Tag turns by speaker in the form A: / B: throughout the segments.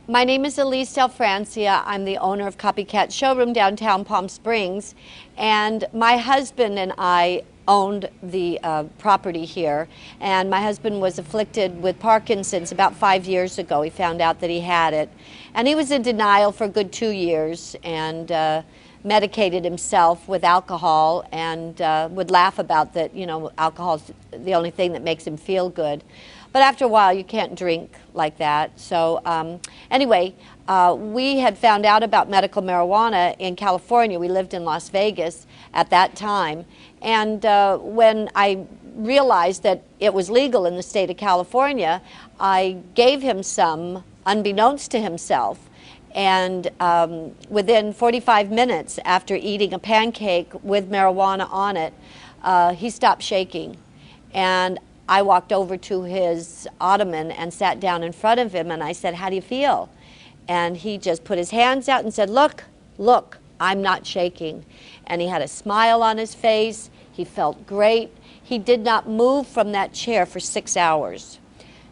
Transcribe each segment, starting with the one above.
A: My name is Elise Del Francia. I'm the owner of Copycat Showroom downtown Palm Springs, and my husband and I owned the property here, and my husband was afflicted with Parkinsons about 5 years ago. He found out that he had it, and he was in denial for a good 2 years and medicated himself with alcohol and would laugh about that, you know, alcohol's the only thing that makes him feel good. But after a while, you can't drink like that. So anyway, we had found out about medical marijuana in California. We lived in Las Vegas at that time. And when I realized that it was legal in the state of California, I gave him some, unbeknownst to himself. And within 45 minutes after eating a pancake with marijuana on it, he stopped shaking. And I walked over to his ottoman and sat down in front of him, and I said, "How do you feel?" And he just put his hands out and said, "Look, look, I'm not shaking." And he had a smile on his face. He felt great. He did not move from that chair for 6 hours.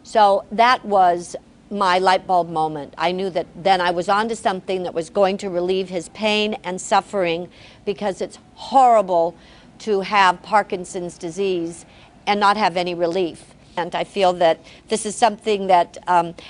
A: So that was my light bulb moment. I knew that then I was onto something that was going to relieve his pain and suffering, because it's horrible to have Parkinson's disease and not have any relief. And I feel that this is something that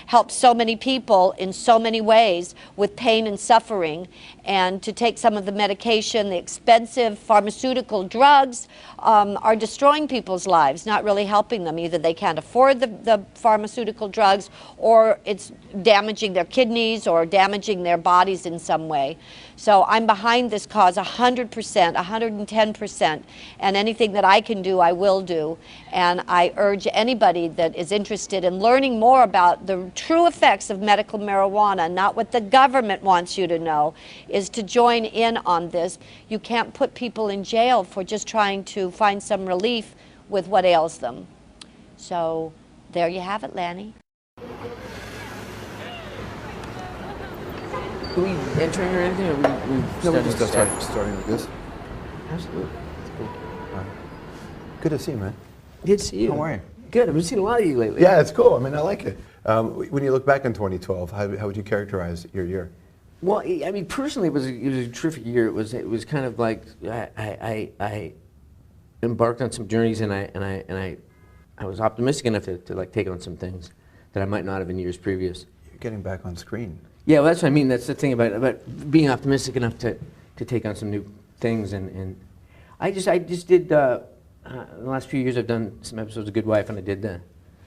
A: helps so many people in so many ways with pain and suffering. And to take some of the medication, the expensive pharmaceutical drugs are destroying people's lives, not really helping them. Either they can't afford the pharmaceutical drugs, or it's damaging their kidneys or damaging their bodies in some way. So I'm behind this cause 100%, 110%, and anything that I can do, I will do. And I urge anybody that is interested in learning more about the true effects of medical marijuana, not what the government wants you to know, is to join in on this. You can't put people in jail for just trying to find some relief with what ails them. So there you have it, Lanny.
B: Are we entering or anything? Or
C: No, we just starting with this.
B: Absolutely. That's cool.
C: Good to see you, man.
B: Good to see you.
C: How are you?
B: Good. I've been seeing a lot of you lately.
C: Yeah, it's cool. I mean, I like it. When you look back in 2012, how would you characterize your year?
B: Well, I mean, personally, it was a terrific year. It was kind of like I embarked on some journeys, and I was optimistic enough to like take on some things that I might not have in years previous.
C: You're getting back on screen.
B: Yeah, well, that's what I mean. That's the thing about being optimistic enough to take on some new things, and I just did. The last few years, I've done some episodes of Good Wife, and I did the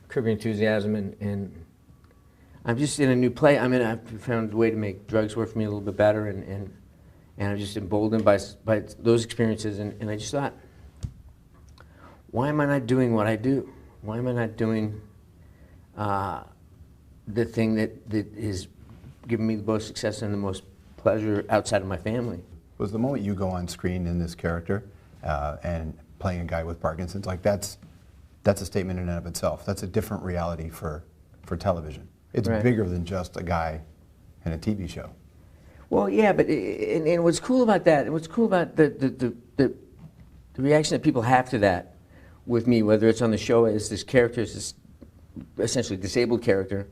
B: Curb Your Enthusiasm, and I'm just in a new play. I mean, I've found a way to make drugs work for me a little bit better, and I'm just emboldened by those experiences, and I just thought, why am I not doing what I do? Why am I not doing the thing that is giving me the most success and the most pleasure outside of my family?
C: Was the moment you go on screen in this character and playing a guy with Parkinson's, like that's a statement in and of itself. That's a different reality for television. It's
B: Right.
C: bigger than just a guy in a TV show.
B: Well, yeah, but and what's cool about that, and what's cool about the reaction that people have to that with me, whether it's on the show as this character, as this essentially disabled character,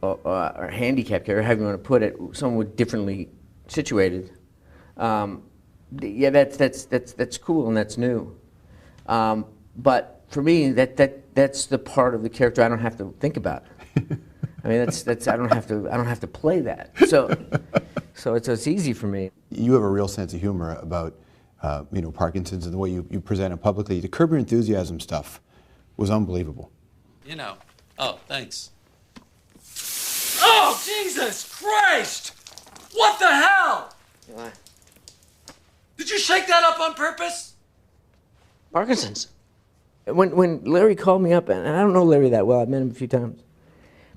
B: or handicapped character, however you want to put it, someone differently situated. Yeah, that's cool and that's new. But for me, that's the part of the character I don't have to think about. I mean, I don't have to play that. So it's easy for me.
C: You have a real sense of humor about Parkinson's and the way you present it publicly. The Curb Your Enthusiasm stuff was unbelievable.
D: You know. Oh, thanks. Oh, Jesus Christ! What the hell?
B: Why?
D: Did you shake that up on purpose?
B: Parkinson's. When Larry called me up, and I don't know Larry that well, I've met him a few times,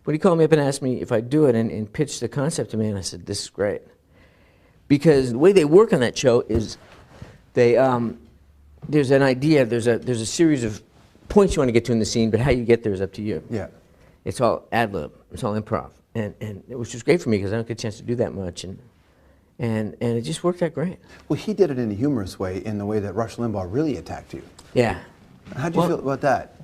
B: but he called me up and asked me if I'd do it and pitched the concept to me, and I said, this is great. Because the way they work on that show is there's an idea, there's a series of points you want to get to in the scene, but how you get there is up to you.
C: Yeah.
B: It's all ad-lib, it's all improv. And it was just great for me because I don't get a chance to do that much. And it just worked out great.
C: Well, he did it in a humorous way, in the way that Rush Limbaugh really attacked you.
B: Yeah.
C: How do you feel about that?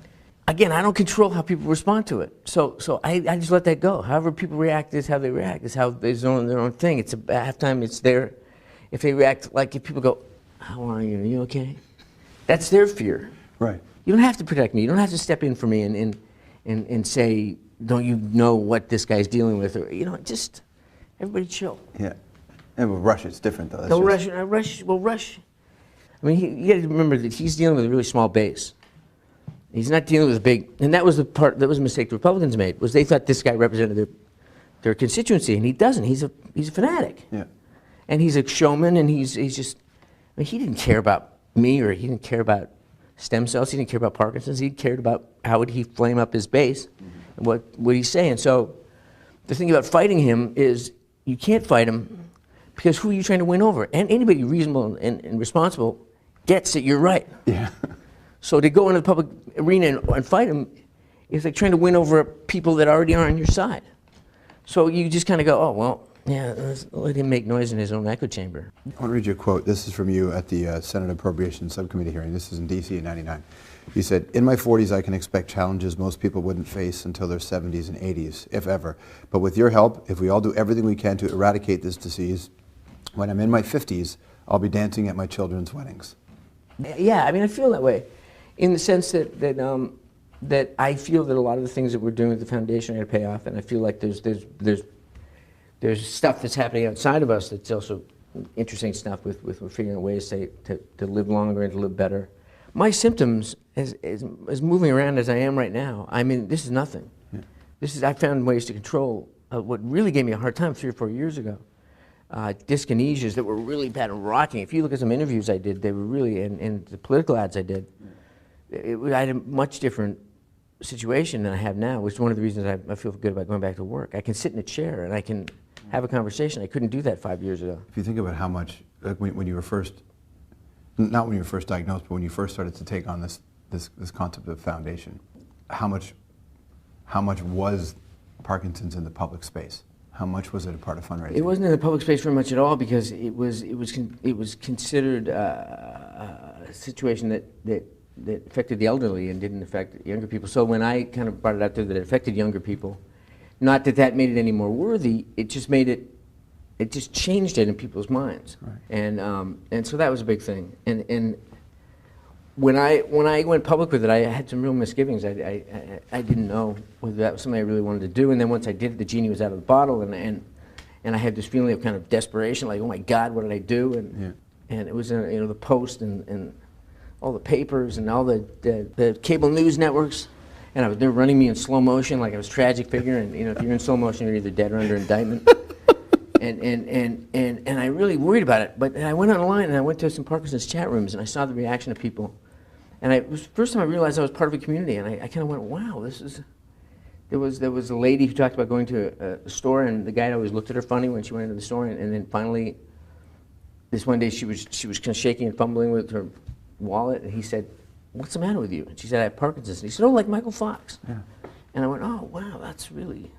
B: again, I don't control how people respond to it. So I just let that go. However people react is how they react. It's how they're doing their own thing. It's a halftime. It's their, if they react, like if people go, how are you? Are you okay? That's their fear.
C: Right.
B: You don't have to protect me. You don't have to step in for me and say, don't you know what this guy's dealing with? Or, just everybody chill.
C: Yeah. And with Rush, it's different though.
B: Don't rush. Well, Rush. I mean, you got to remember that he's dealing with a really small base. He's not dealing with a big, and that was a mistake the Republicans made, was they thought this guy represented their constituency, and he doesn't. He's a fanatic.
C: Yeah.
B: And he's a showman, and he's just, I mean, he didn't care about me, or he didn't care about stem cells. He didn't care about Parkinson's. He cared about how would he flame up his base, and what would he say. And so the thing about fighting him is you can't fight him because who are you trying to win over? And anybody reasonable and responsible gets that you're right.
C: Yeah.
B: So to go into the public arena and fight him is like trying to win over people that already are on your side. So you just kind of go, oh, well, yeah, let him make noise in his own echo chamber.
C: I want to read you a quote. This is from you at the Senate Appropriations Subcommittee hearing. This is in D.C. in '99. You said, in my 40s, I can expect challenges most people wouldn't face until their 70s and 80s, if ever. But with your help, if we all do everything we can to eradicate this disease, when I'm in my 50s, I'll be dancing at my children's weddings.
B: Yeah, I mean, I feel that way, in the sense that I feel that a lot of the things that we're doing with the foundation are going to pay off, and I feel like there's stuff that's happening outside of us that's also interesting stuff with we're figuring out ways to live longer and to live better. My symptoms, as moving around as I am right now, I mean, this is nothing. Yeah. I found ways to control what really gave me a hard time 3 or 4 years ago. Dyskinesias that were really bad and rocking. If you look at some interviews I did, they were really, and the political ads I did, I had a much different situation than I have now, which is one of the reasons I feel good about going back to work. I can sit in a chair and I can have a conversation. I couldn't do that 5 years ago.
C: If you think about how much, like when you were first, not when you were first diagnosed, but when you first started to take on this concept of foundation, how much was Parkinson's in the public space? How much was it a part of fundraising?
B: It wasn't in the public space very much at all because it was considered a situation that affected the elderly and didn't affect younger people. So when I kind of brought it out there that it affected younger people, not that made it any more worthy, it just made it just changed it in people's minds.
C: Right.
B: And so that was a big thing. And when I went public with it, I had some real misgivings. I didn't know whether that was something I really wanted to do. And then once I did it, the genie was out of the bottle, and I had this feeling of kind of desperation, like, oh my God, what did I do? And it was the Post and all the papers and all the cable news networks, and they were running me in slow motion like I was a tragic figure. And if you're in slow motion, you're either dead or under indictment. And I really worried about it. But I went online and I went to some Parkinson's chat rooms and I saw the reaction of people. And it was the first time I realized I was part of a community. And I kind of went, wow, there was a lady who talked about going to a store, and the guy always looked at her funny when she went into the store. And then finally, this one day she was kind of shaking and fumbling with her wallet, and he said, what's the matter with you? And she said, I have Parkinson's. And he said, oh, like Michael Fox. Yeah. And I went, oh, wow, that's really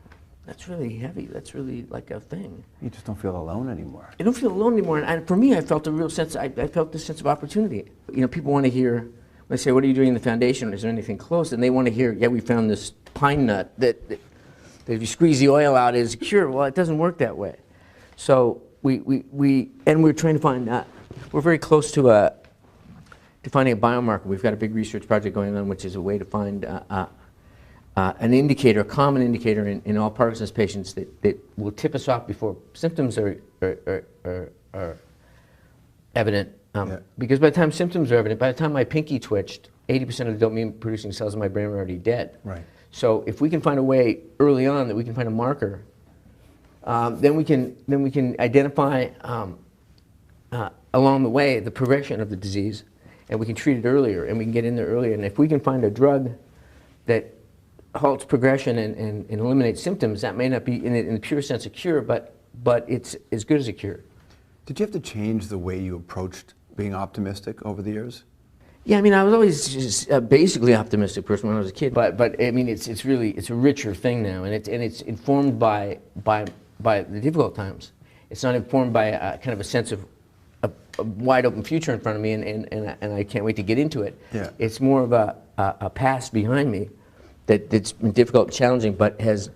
B: heavy. That's really like a thing.
C: You just don't feel alone anymore.
B: I don't feel alone anymore. And for me, I felt a real sense, I felt this sense of opportunity. People want to hear, when they say, what are you doing in the foundation? Is there anything close? And they want to hear, yeah, we found this pine nut that if you squeeze the oil out, is a cure. Well, it doesn't work that way. So we're trying to find, we're very close to finding a biomarker. We've got a big research project going on, which is a way to find an indicator, a common indicator in all Parkinson's patients that will tip us off before symptoms are evident. Because by the time symptoms are evident, by the time my pinky twitched, 80% of the dopamine-producing cells in my brain are already dead.
C: Right.
B: So if we can find a way early on that we can find a marker, then we can identify along the way the progression of the disease, and we can treat it earlier, and we can get in there earlier. And if we can find a drug that halts progression and eliminates symptoms, that may not be in the pure sense a cure, but it's as good as a cure.
C: Did you have to change the way you approached being optimistic over the years?
B: Yeah, I mean, I was always just basically optimistic person when I was a kid, but I mean, it's a richer thing now, and it's informed by the difficult times. It's not informed by kind of a sense of a wide open future in front of me, and I can't wait to get into it.
C: Yeah.
B: It's more of a past behind me that's been difficult, challenging, but has,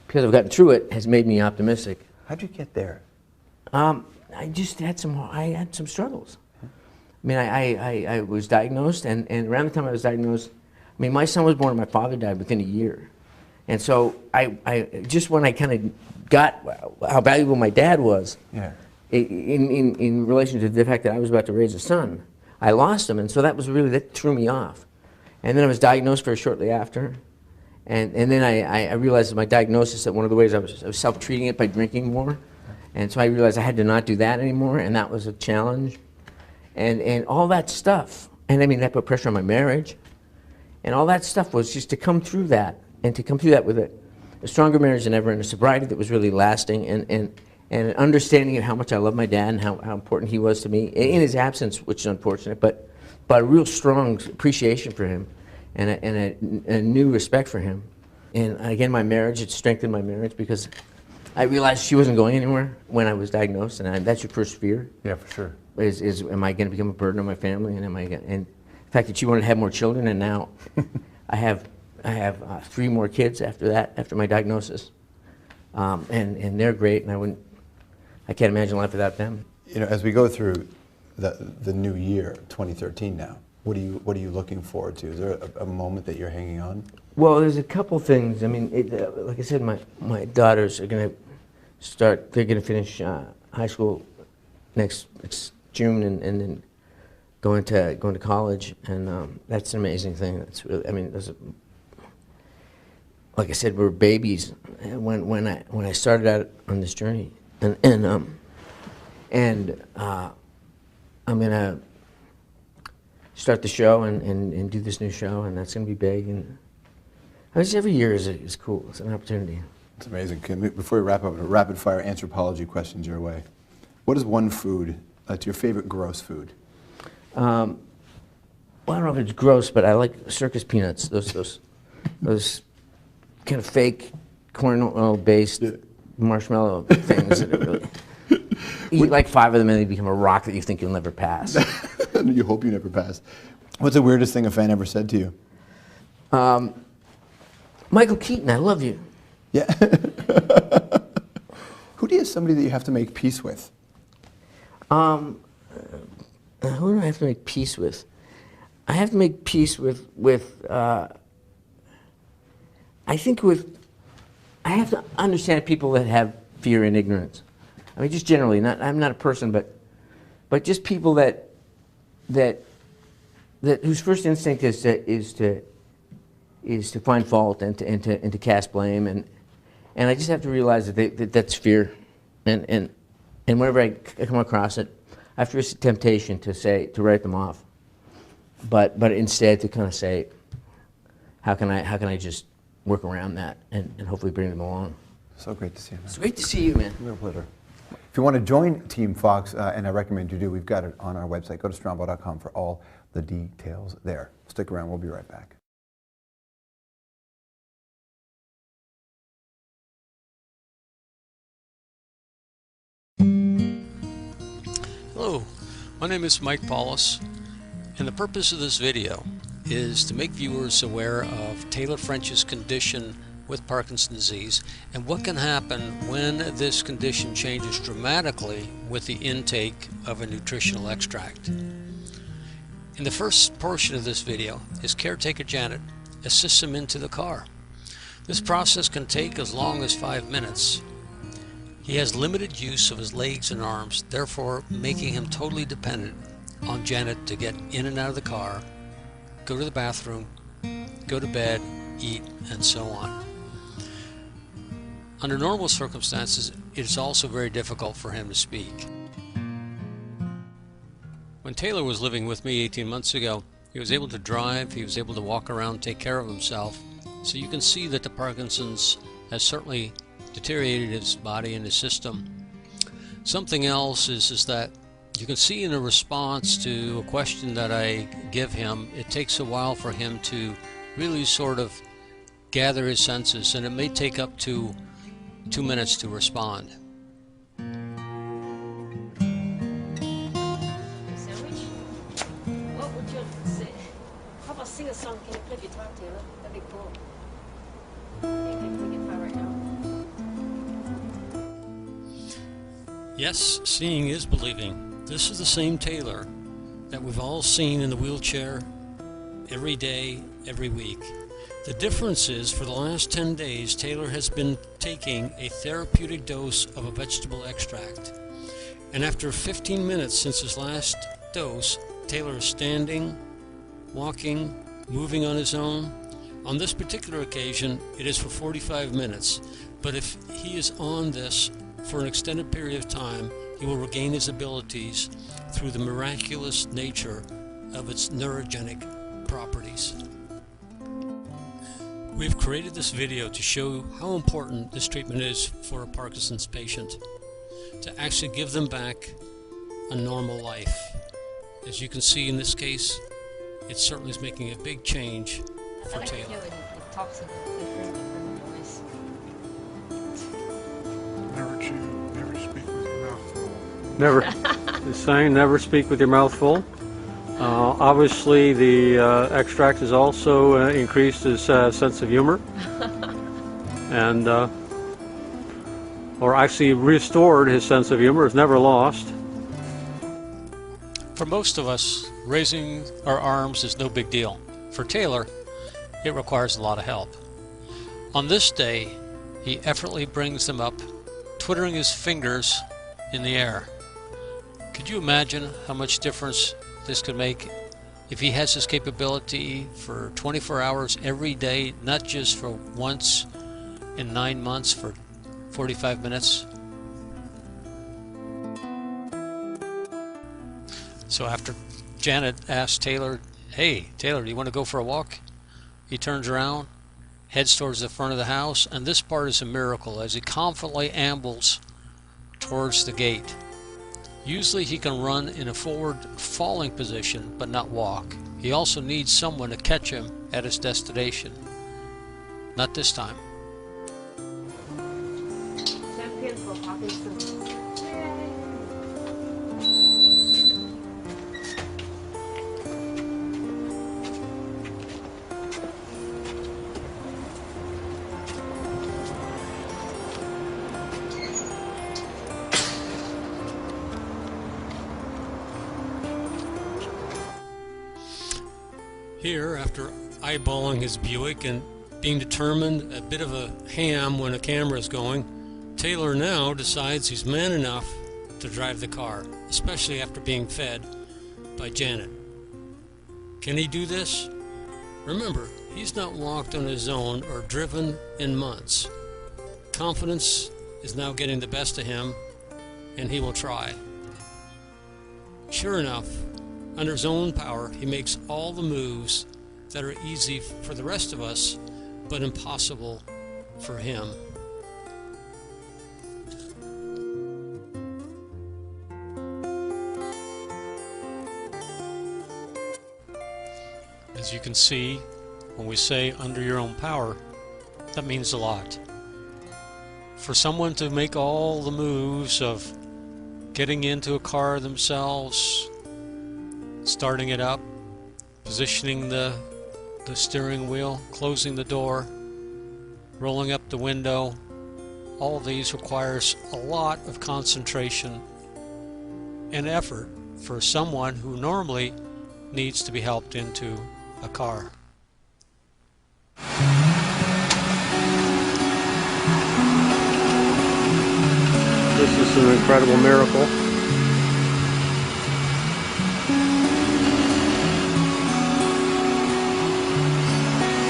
B: because I've gotten through it, has made me optimistic.
C: How'd you get there?
B: I just had some struggles. I mean, I was diagnosed, and around the time I was diagnosed, I mean, my son was born and my father died within a year. And so I just when I kind of got how valuable my dad was,
C: Yeah.
B: in relation to the fact that I was about to raise a son, I lost him, and so that threw me off. And then I was diagnosed very shortly after, and then I realized my diagnosis that one of the ways I was self-treating it by drinking more, and so I realized I had to not do that anymore, and that was a challenge, and all that stuff, and I mean that put pressure on my marriage, and all that stuff was just to come through that, and to come through that with a stronger marriage than ever, and a sobriety that was really lasting, and an understanding of how much I love my dad and how important he was to me in his absence, which is unfortunate, but a real strong appreciation for him and a new respect for him. And again, my marriage, it strengthened my marriage because I realized she wasn't going anywhere when I was diagnosed, and that's your first fear.
C: Yeah, for sure.
B: Is am I going to become a burden on my family, and and the fact that she wanted to have more children, and now I have 3 more kids after that, after my diagnosis, and they're great, and I can't imagine life without them.
C: You know, as we go through the new year, 2013 now, what are you looking forward to? Is there a moment that you're hanging on?
B: Well, there's a couple things. I mean, like I said, my daughters are going to start. They're going to finish high school next June, and then going to college, and that's an amazing thing. That's really. I mean, like I said, we're babies when I started out on this journey, and I'm gonna start the show and do this new show, and that's gonna be big. And I mean, every year is cool. It's an opportunity.
C: It's amazing. Before we wrap up, rapid fire anthropology questions your way. What is one food that's your favorite gross food?
B: Well, I don't know if it's gross, but I like circus peanuts. Those kind of fake corn oil-based marshmallow things that are really. Eat like 5 of them and they become a rock that you think you'll never pass.
C: You hope you never pass. What's the weirdest thing a fan ever said to you?
B: Michael Keaton, I love you.
C: Yeah. Who do you somebody that you have to make peace with?
B: Who do I have to make peace with? I have to make peace with I think I have to understand people that have fear and ignorance. I mean, just generally, I'm not a person, but just people that whose first instinct is to find fault and to cast blame, and I just have to realize that that's fear, and whenever I come across it, I have to resist temptation to write them off, but instead to kind of say, how can I just work around that and hopefully bring them along.
C: So great to see you, man.
B: It's great to see you, man.
C: Real pleasure. If you want to join Team Fox, and I recommend you do, we've got it on our website. Go to strombo.com for all the details there. Stick around. We'll be right back.
E: Hello, my name is Mike Paulus, and the purpose of this video is to make viewers aware of Taylor French's condition with Parkinson's disease and what can happen when this condition changes dramatically with the intake of a nutritional extract. In the first portion of this video, his caretaker Janet assists him into the car. This process can take as long as 5 minutes. He has limited use of his legs and arms, therefore making him totally dependent on Janet to get in and out of the car, go to the bathroom, go to bed, eat, and so on. Under normal circumstances, it is also very difficult for him to speak. When Taylor was living with me 18 months ago, he was able to drive, he was able to walk around, take care of himself. So you can see that the Parkinson's has certainly deteriorated his body and his system. Something else is that you can see in a response to a question that I give him, it takes a while for him to really sort of gather his senses, and it may take up to 2 minutes to respond.
F: Sandwich? What would you say? How about sing a
A: song Can You Clip Your Top, Taylor? That'd be cool. Can we get right now?
E: Yes, seeing is believing. This is the same Taylor that we've all seen in the wheelchair every day, every week. The difference is, for the last 10 days, Taylor has been taking a therapeutic dose of a vegetable extract. And after 15 minutes since his last dose, Taylor is standing, walking, moving on his own. On this particular occasion, it is for 45 minutes. But if he is on this for an extended period of time, he will regain his abilities through the miraculous nature of its neurogenic properties. We've created this video to show how important this treatment is for a Parkinson's patient, to actually give them back a normal life. As you can see in this case, it certainly is making a big change for Taylor.
A: It talks in a different voice.
F: Never speak with your mouth full.
G: Never, the saying, never speak with your mouth full. Obviously, the extract has also increased his sense of humor, and or actually restored his sense of humor. It's never lost.
E: For most of us, raising our arms is no big deal. For Taylor, it requires a lot of help. On this day, he effortlessly brings them up, twiddling his fingers in the air. Could you imagine how much difference this could make if he has this capability for 24 hours every day, not just for once in 9 months for 45 minutes? So after Janet asked Taylor, "Hey, Taylor, do you want to go for a walk?" He turns around, heads towards the front of the house, and this part is a miracle as he confidently ambles towards the gate. Usually he can run in a forward falling position, but not walk. He also needs someone to catch him at his destination. Not this time.
A: Champion for Parkinson's.
E: Here, after eyeballing his Buick and being determined, a bit of a ham when a camera is going, Taylor now decides he's man enough to drive the car, especially after being fed by Janet. Can he do this? Remember, he's not walked on his own or driven in months. Confidence is now getting the best of him, and he will try. Sure enough, under his own power, he makes all the moves that are easy for the rest of us, but impossible for him. As you can see, when we say under your own power, that means a lot. For someone to make all the moves of getting into a car themselves, starting it up, positioning the steering wheel, closing the door, rolling up the window, all of these requires a lot of concentration and effort for someone who normally needs to be helped into a car.
G: This is an incredible miracle.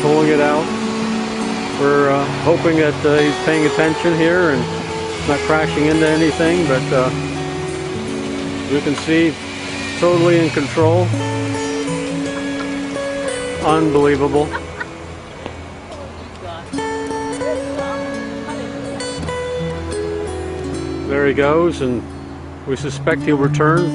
G: Pulling it out. We're hoping that he's paying attention here and not crashing into anything, but you can see totally in control. Unbelievable. There he goes, and we suspect he'll return